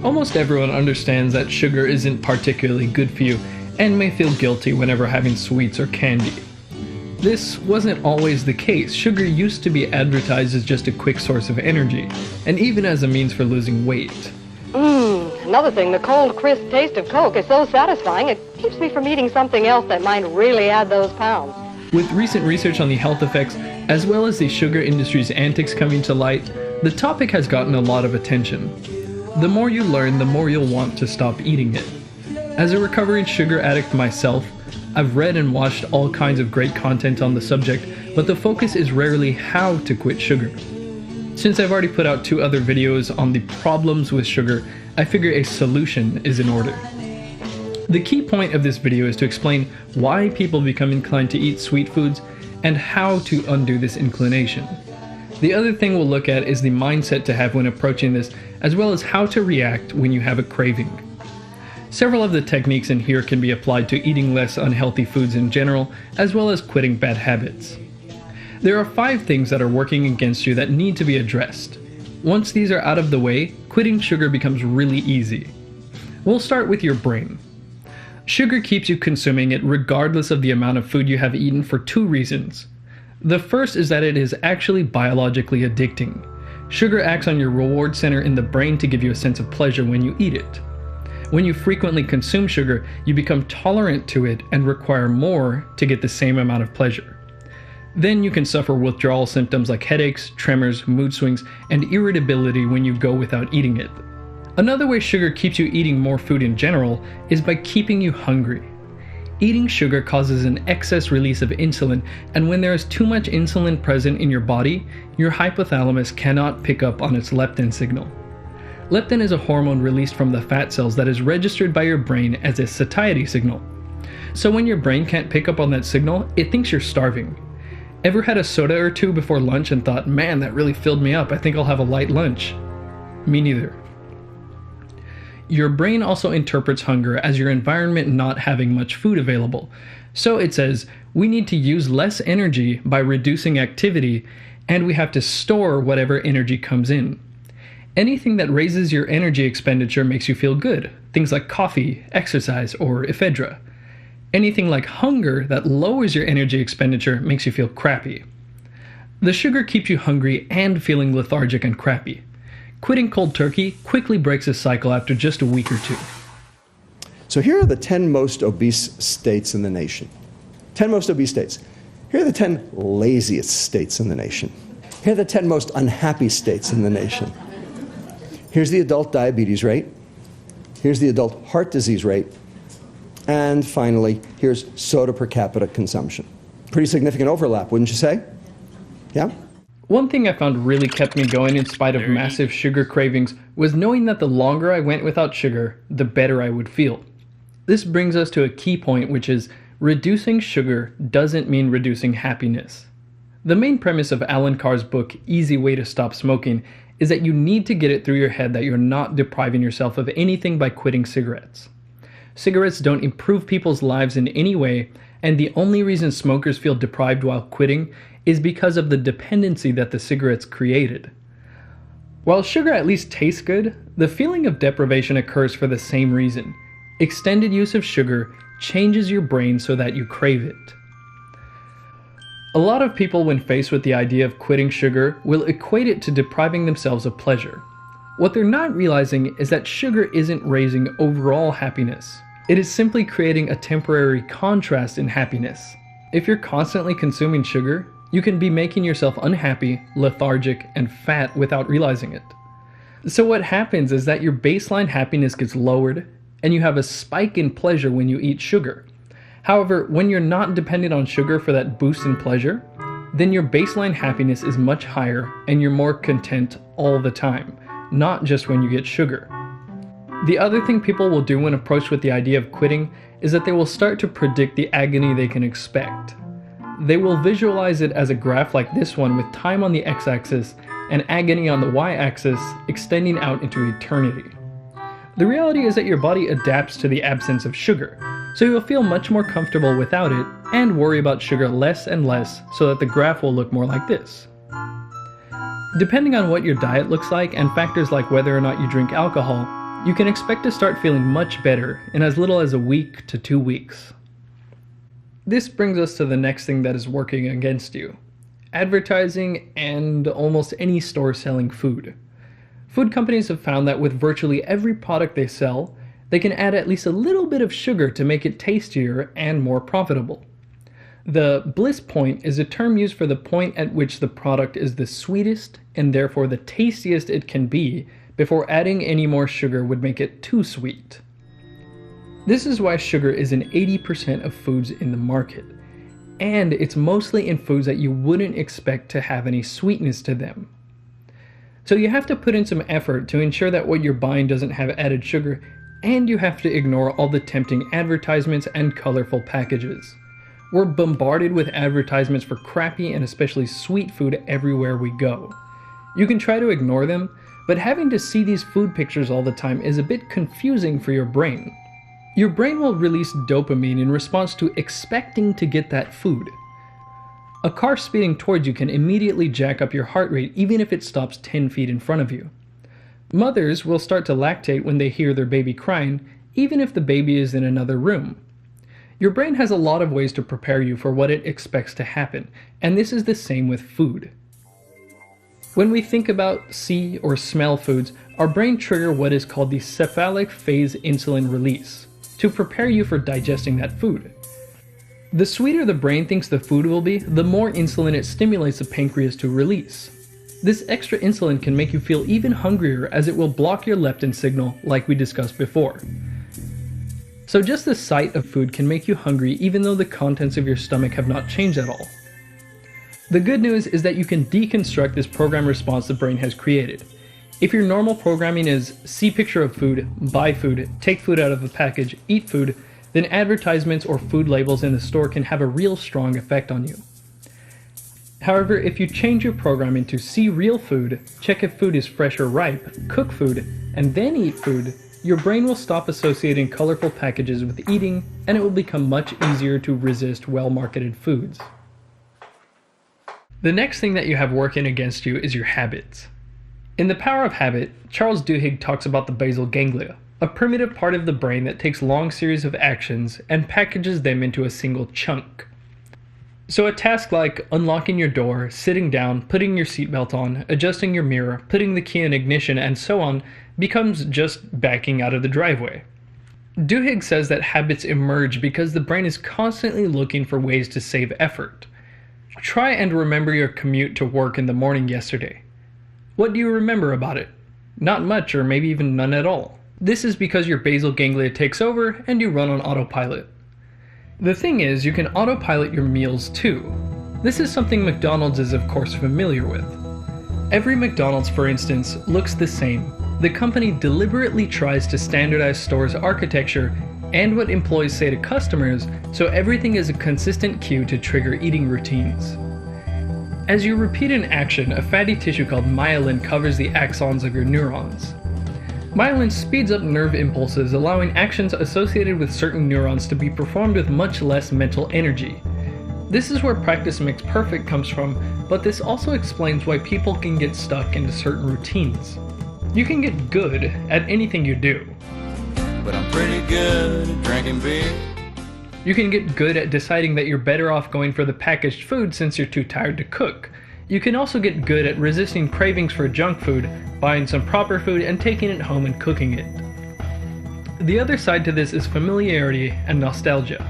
Almost everyone understands that sugar isn't particularly good for you and may feel guilty whenever having sweets or candy. This wasn't always the case. Sugar used to be advertised as just a quick source of energy, and even as a means for losing weight. Another thing, the cold, crisp taste of Coke is so satisfying, it keeps me from eating something else that might really add those pounds. With recent research on the health effects, as well as the sugar industry's antics coming to light, the topic has gotten a lot of attention. The more you learn, the more you'll want to stop eating it. As a recovering sugar addict myself, I've read and watched all kinds of great content on the subject, but the focus is rarely how to quit sugar. Since I've already put out 2 other videos on the problems with sugar, I figure a solution is in order. The key point of this video is to explain why people become inclined to eat sweet foods and how to undo this inclination. The other thing we'll look at is the mindset to have when approaching this, as well as how to react when you have a craving. Several of the techniques in here can be applied to eating less unhealthy foods in general, as well as quitting bad habits. There are 5 things that are working against you that need to be addressed. Once these are out of the way, quitting sugar becomes really easy. We'll start with your brain. Sugar keeps you consuming it regardless of the amount of food you have eaten for 2 reasons. The first is that it is actually biologically addicting. Sugar acts on your reward center in the brain to give you a sense of pleasure when you eat it. When you frequently consume sugar, you become tolerant to it and require more to get the same amount of pleasure. Then you can suffer withdrawal symptoms like headaches, tremors, mood swings, and irritability when you go without eating it. Another way sugar keeps you eating more food in general is by keeping you hungry. Eating sugar causes an excess release of insulin, and when there is too much insulin present in your body, your hypothalamus cannot pick up on its leptin signal. Leptin is a hormone released from the fat cells that is registered by your brain as a satiety signal. So when your brain can't pick up on that signal, it thinks you're starving. Ever had a soda or 2 before lunch and thought, man, that really filled me up, I think I'll have a light lunch? Me neither. Your brain also interprets hunger as your environment not having much food available. So it says, we need to use less energy by reducing activity, and we have to store whatever energy comes in. Anything that raises your energy expenditure makes you feel good, things like coffee, exercise, or ephedra. Anything like hunger that lowers your energy expenditure makes you feel crappy. The sugar keeps you hungry and feeling lethargic and crappy. Quitting cold turkey quickly breaks this cycle after just a week or 2. So here are the 10 most obese states in the nation. 10 most obese states. Here are the 10 laziest states in the nation. Here are the 10 most unhappy states in the nation. Here's the adult diabetes rate. Here's the adult heart disease rate. And finally, here's soda per capita consumption. Pretty significant overlap, wouldn't you say? Yeah? One thing I found really kept me going in spite of massive sugar cravings was knowing that the longer I went without sugar, the better I would feel. This brings us to a key point, which is reducing sugar doesn't mean reducing happiness. The main premise of Alan Carr's book, Easy Way to Stop Smoking, is that you need to get it through your head that you're not depriving yourself of anything by quitting cigarettes. Cigarettes don't improve people's lives in any way, and the only reason smokers feel deprived while quitting is because of the dependency that the cigarettes created. While sugar at least tastes good, the feeling of deprivation occurs for the same reason. Extended use of sugar changes your brain so that you crave it. A lot of people, when faced with the idea of quitting sugar, will equate it to depriving themselves of pleasure. What they're not realizing is that sugar isn't raising overall happiness. It is simply creating a temporary contrast in happiness. If you're constantly consuming sugar, you can be making yourself unhappy, lethargic, and fat without realizing it. So what happens is that your baseline happiness gets lowered, and you have a spike in pleasure when you eat sugar. However, when you're not dependent on sugar for that boost in pleasure, then your baseline happiness is much higher and you're more content all the time, not just when you get sugar. The other thing people will do when approached with the idea of quitting is that they will start to predict the agony they can expect. They will visualize it as a graph like this one with time on the x-axis and agony on the y-axis extending out into eternity. The reality is that your body adapts to the absence of sugar, so you'll feel much more comfortable without it and worry about sugar less and less so that the graph will look more like this. Depending on what your diet looks like and factors like whether or not you drink alcohol, You can expect to start feeling much better in as little as a week to 2 weeks. This brings us to the next thing that is working against you: advertising and almost any store selling food. Food companies have found that with virtually every product they sell, they can add at least a little bit of sugar to make it tastier and more profitable. The bliss point is a term used for the point at which the product is the sweetest and therefore the tastiest it can be before adding any more sugar would make it too sweet. This is why sugar is in 80% of foods in the market, and it's mostly in foods that you wouldn't expect to have any sweetness to them. So you have to put in some effort to ensure that what you're buying doesn't have added sugar, and you have to ignore all the tempting advertisements and colorful packages. We're bombarded with advertisements for crappy and especially sweet food everywhere we go. You can try to ignore them, but having to see these food pictures all the time is a bit confusing for your brain. Your brain will release dopamine in response to expecting to get that food. A car speeding towards you can immediately jack up your heart rate even if it stops 10 feet in front of you. Mothers will start to lactate when they hear their baby crying, even if the baby is in another room. Your brain has a lot of ways to prepare you for what it expects to happen, and this is the same with food. When we think about, see, or smell foods, our brain triggers what is called the cephalic phase insulin release to prepare you for digesting that food. The sweeter the brain thinks the food will be, the more insulin it stimulates the pancreas to release. This extra insulin can make you feel even hungrier as it will block your leptin signal like we discussed before. So just the sight of food can make you hungry even though the contents of your stomach have not changed at all. The good news is that you can deconstruct this program response the brain has created. If your normal programming is see picture of food, buy food, take food out of the package, eat food, then advertisements or food labels in the store can have a real strong effect on you. However, if you change your programming to see real food, check if food is fresh or ripe, cook food, and then eat food, your brain will stop associating colorful packages with eating, and it will become much easier to resist well-marketed foods. The next thing that you have working against you is your habits. In The Power of Habit, Charles Duhigg talks about the basal ganglia, a primitive part of the brain that takes long series of actions and packages them into a single chunk. So a task like unlocking your door, sitting down, putting your seatbelt on, adjusting your mirror, putting the key in ignition, and so on becomes just backing out of the driveway. Duhigg says that habits emerge because the brain is constantly looking for ways to save effort. Try and remember your commute to work in the morning yesterday. What do you remember about it? Not much, or maybe even none at all. This is because your basal ganglia takes over and you run on autopilot. The thing is, you can autopilot your meals too. This is something McDonald's is of course familiar with. Every McDonald's, for instance, looks the same. The company deliberately tries to standardize stores' architecture and what employees say to customers, so everything is a consistent cue to trigger eating routines. As you repeat an action, a fatty tissue called myelin covers the axons of your neurons. Myelin speeds up nerve impulses, allowing actions associated with certain neurons to be performed with much less mental energy. This is where practice makes perfect comes from, but this also explains why people can get stuck into certain routines. You can get good at anything you do. But I'm pretty good at drinking beer. You can get good at deciding that you're better off going for the packaged food since you're too tired to cook. You can also get good at resisting cravings for junk food, buying some proper food and taking it home and cooking it. The other side to this is familiarity and nostalgia.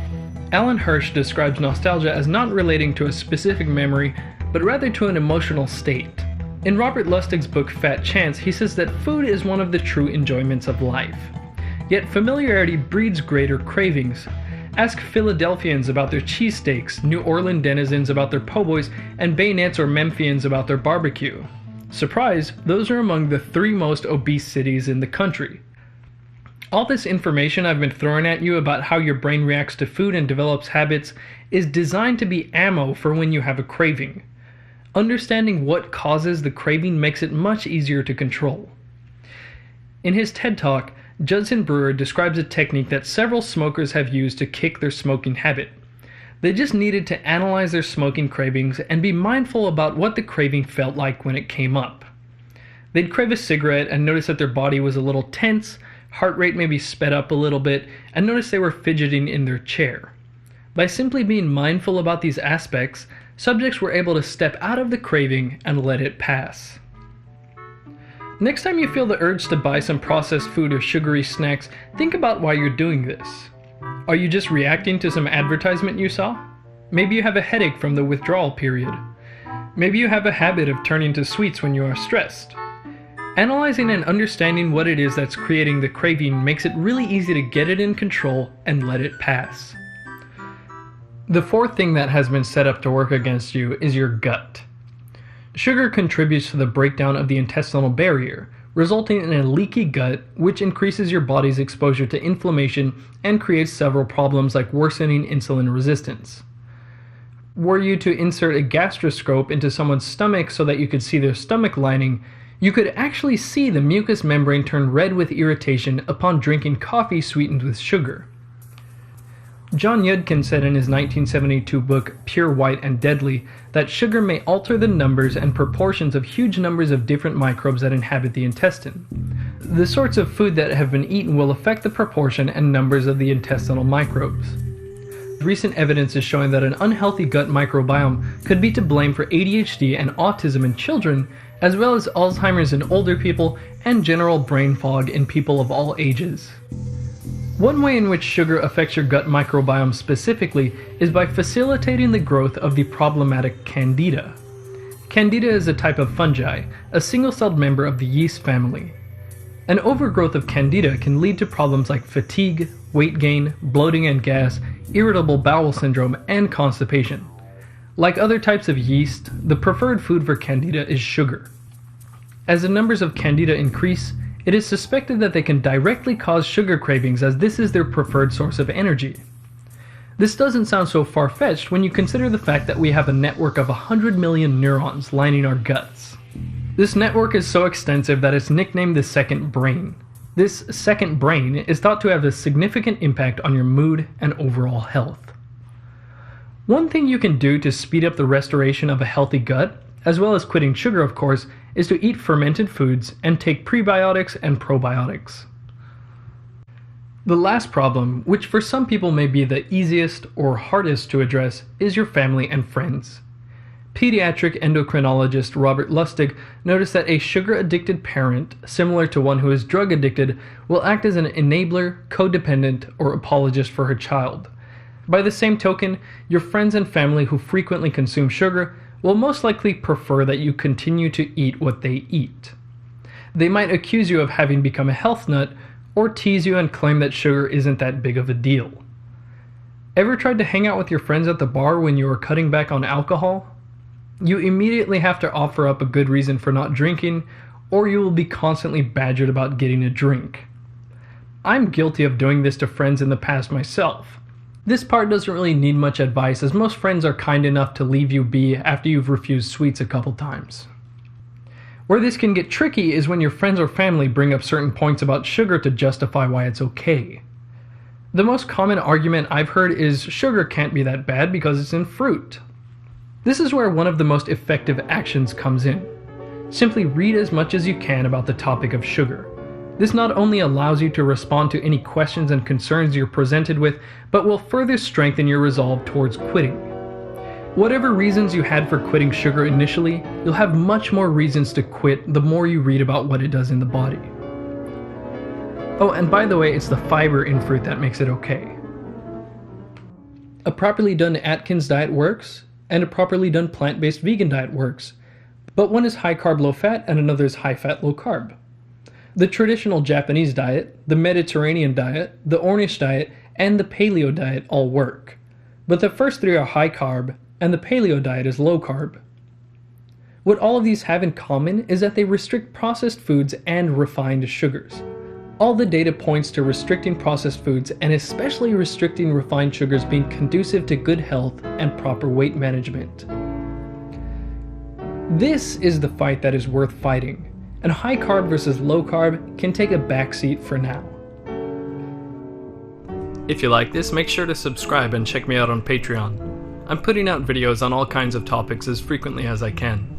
Alan Hirsch describes nostalgia as not relating to a specific memory, but rather to an emotional state. In Robert Lustig's book Fat Chance, he says that food is one of the true enjoyments of life. Yet familiarity breeds greater cravings. Ask Philadelphians about their cheesesteaks, New Orleans denizens about their po' boys, and Bayonets or Memphians about their barbecue. Surprise, those are among the 3 most obese cities in the country. All this information I've been throwing at you about how your brain reacts to food and develops habits is designed to be ammo for when you have a craving. Understanding what causes the craving makes it much easier to control. In his TED Talk, Judson Brewer describes a technique that several smokers have used to kick their smoking habit. They just needed to analyze their smoking cravings and be mindful about what the craving felt like when it came up. They'd crave a cigarette and notice that their body was a little tense, heart rate may be sped up a little bit, and notice they were fidgeting in their chair. By simply being mindful about these aspects, subjects were able to step out of the craving and let it pass. Next time you feel the urge to buy some processed food or sugary snacks, think about why you're doing this. Are you just reacting to some advertisement you saw? Maybe you have a headache from the withdrawal period. Maybe you have a habit of turning to sweets when you are stressed. Analyzing and understanding what it is that's creating the craving makes it really easy to get it in control and let it pass. The fourth thing that has been set up to work against you is your gut. Sugar contributes to the breakdown of the intestinal barrier, resulting in a leaky gut, which increases your body's exposure to inflammation and creates several problems like worsening insulin resistance. Were you to insert a gastroscope into someone's stomach so that you could see their stomach lining, you could actually see the mucous membrane turn red with irritation upon drinking coffee sweetened with sugar. John Yudkin said in his 1972 book, Pure White and Deadly, that sugar may alter the numbers and proportions of huge numbers of different microbes that inhabit the intestine. The sorts of food that have been eaten will affect the proportion and numbers of the intestinal microbes. Recent evidence is showing that an unhealthy gut microbiome could be to blame for ADHD and autism in children, as well as Alzheimer's in older people and general brain fog in people of all ages. One way in which sugar affects your gut microbiome specifically is by facilitating the growth of the problematic Candida. Candida is a type of fungi, a single-celled member of the yeast family. An overgrowth of Candida can lead to problems like fatigue, weight gain, bloating and gas, irritable bowel syndrome, and constipation. Like other types of yeast, the preferred food for Candida is sugar. As the numbers of Candida increase, it is suspected that they can directly cause sugar cravings, as this is their preferred source of energy. This doesn't sound so far-fetched when you consider the fact that we have a network of 100 million neurons lining our guts. This network is so extensive that it's nicknamed the second brain. This second brain is thought to have a significant impact on your mood and overall health. One thing you can do to speed up the restoration of a healthy gut, as well as quitting sugar of course, is to eat fermented foods and take prebiotics and probiotics. The last problem, which for some people may be the easiest or hardest to address, is your family and friends. Pediatric endocrinologist Robert Lustig noticed that a sugar-addicted parent, similar to one who is drug-addicted, will act as an enabler, codependent, or apologist for her child. By the same token, your friends and family who frequently consume sugar will most likely prefer that you continue to eat what they eat. They might accuse you of having become a health nut, or tease you and claim that sugar isn't that big of a deal. Ever tried to hang out with your friends at the bar when you were cutting back on alcohol? You immediately have to offer up a good reason for not drinking, or you will be constantly badgered about getting a drink. I'm guilty of doing this to friends in the past myself. This part doesn't really need much advice, as most friends are kind enough to leave you be after you've refused sweets a couple times. Where this can get tricky is when your friends or family bring up certain points about sugar to justify why it's okay. The most common argument I've heard is sugar can't be that bad because it's in fruit. This is where one of the most effective actions comes in. Simply read as much as you can about the topic of sugar. This not only allows you to respond to any questions and concerns you're presented with, but will further strengthen your resolve towards quitting. Whatever reasons you had for quitting sugar initially, you'll have much more reasons to quit the more you read about what it does in the body. Oh, and by the way, it's the fiber in fruit that makes it okay. A properly done Atkins diet works, and a properly done plant-based vegan diet works, but one is high-carb, low-fat, and another is high-fat, low-carb. The traditional Japanese diet, the Mediterranean diet, the Ornish diet, and the Paleo diet all work. But the first three are high carb, and the Paleo diet is low carb. What all of these have in common is that they restrict processed foods and refined sugars. All the data points to restricting processed foods, and especially restricting refined sugars, being conducive to good health and proper weight management. This is the fight that is worth fighting. And high carb versus low carb can take a backseat for now. If you like this, make sure to subscribe and check me out on Patreon. I'm putting out videos on all kinds of topics as frequently as I can.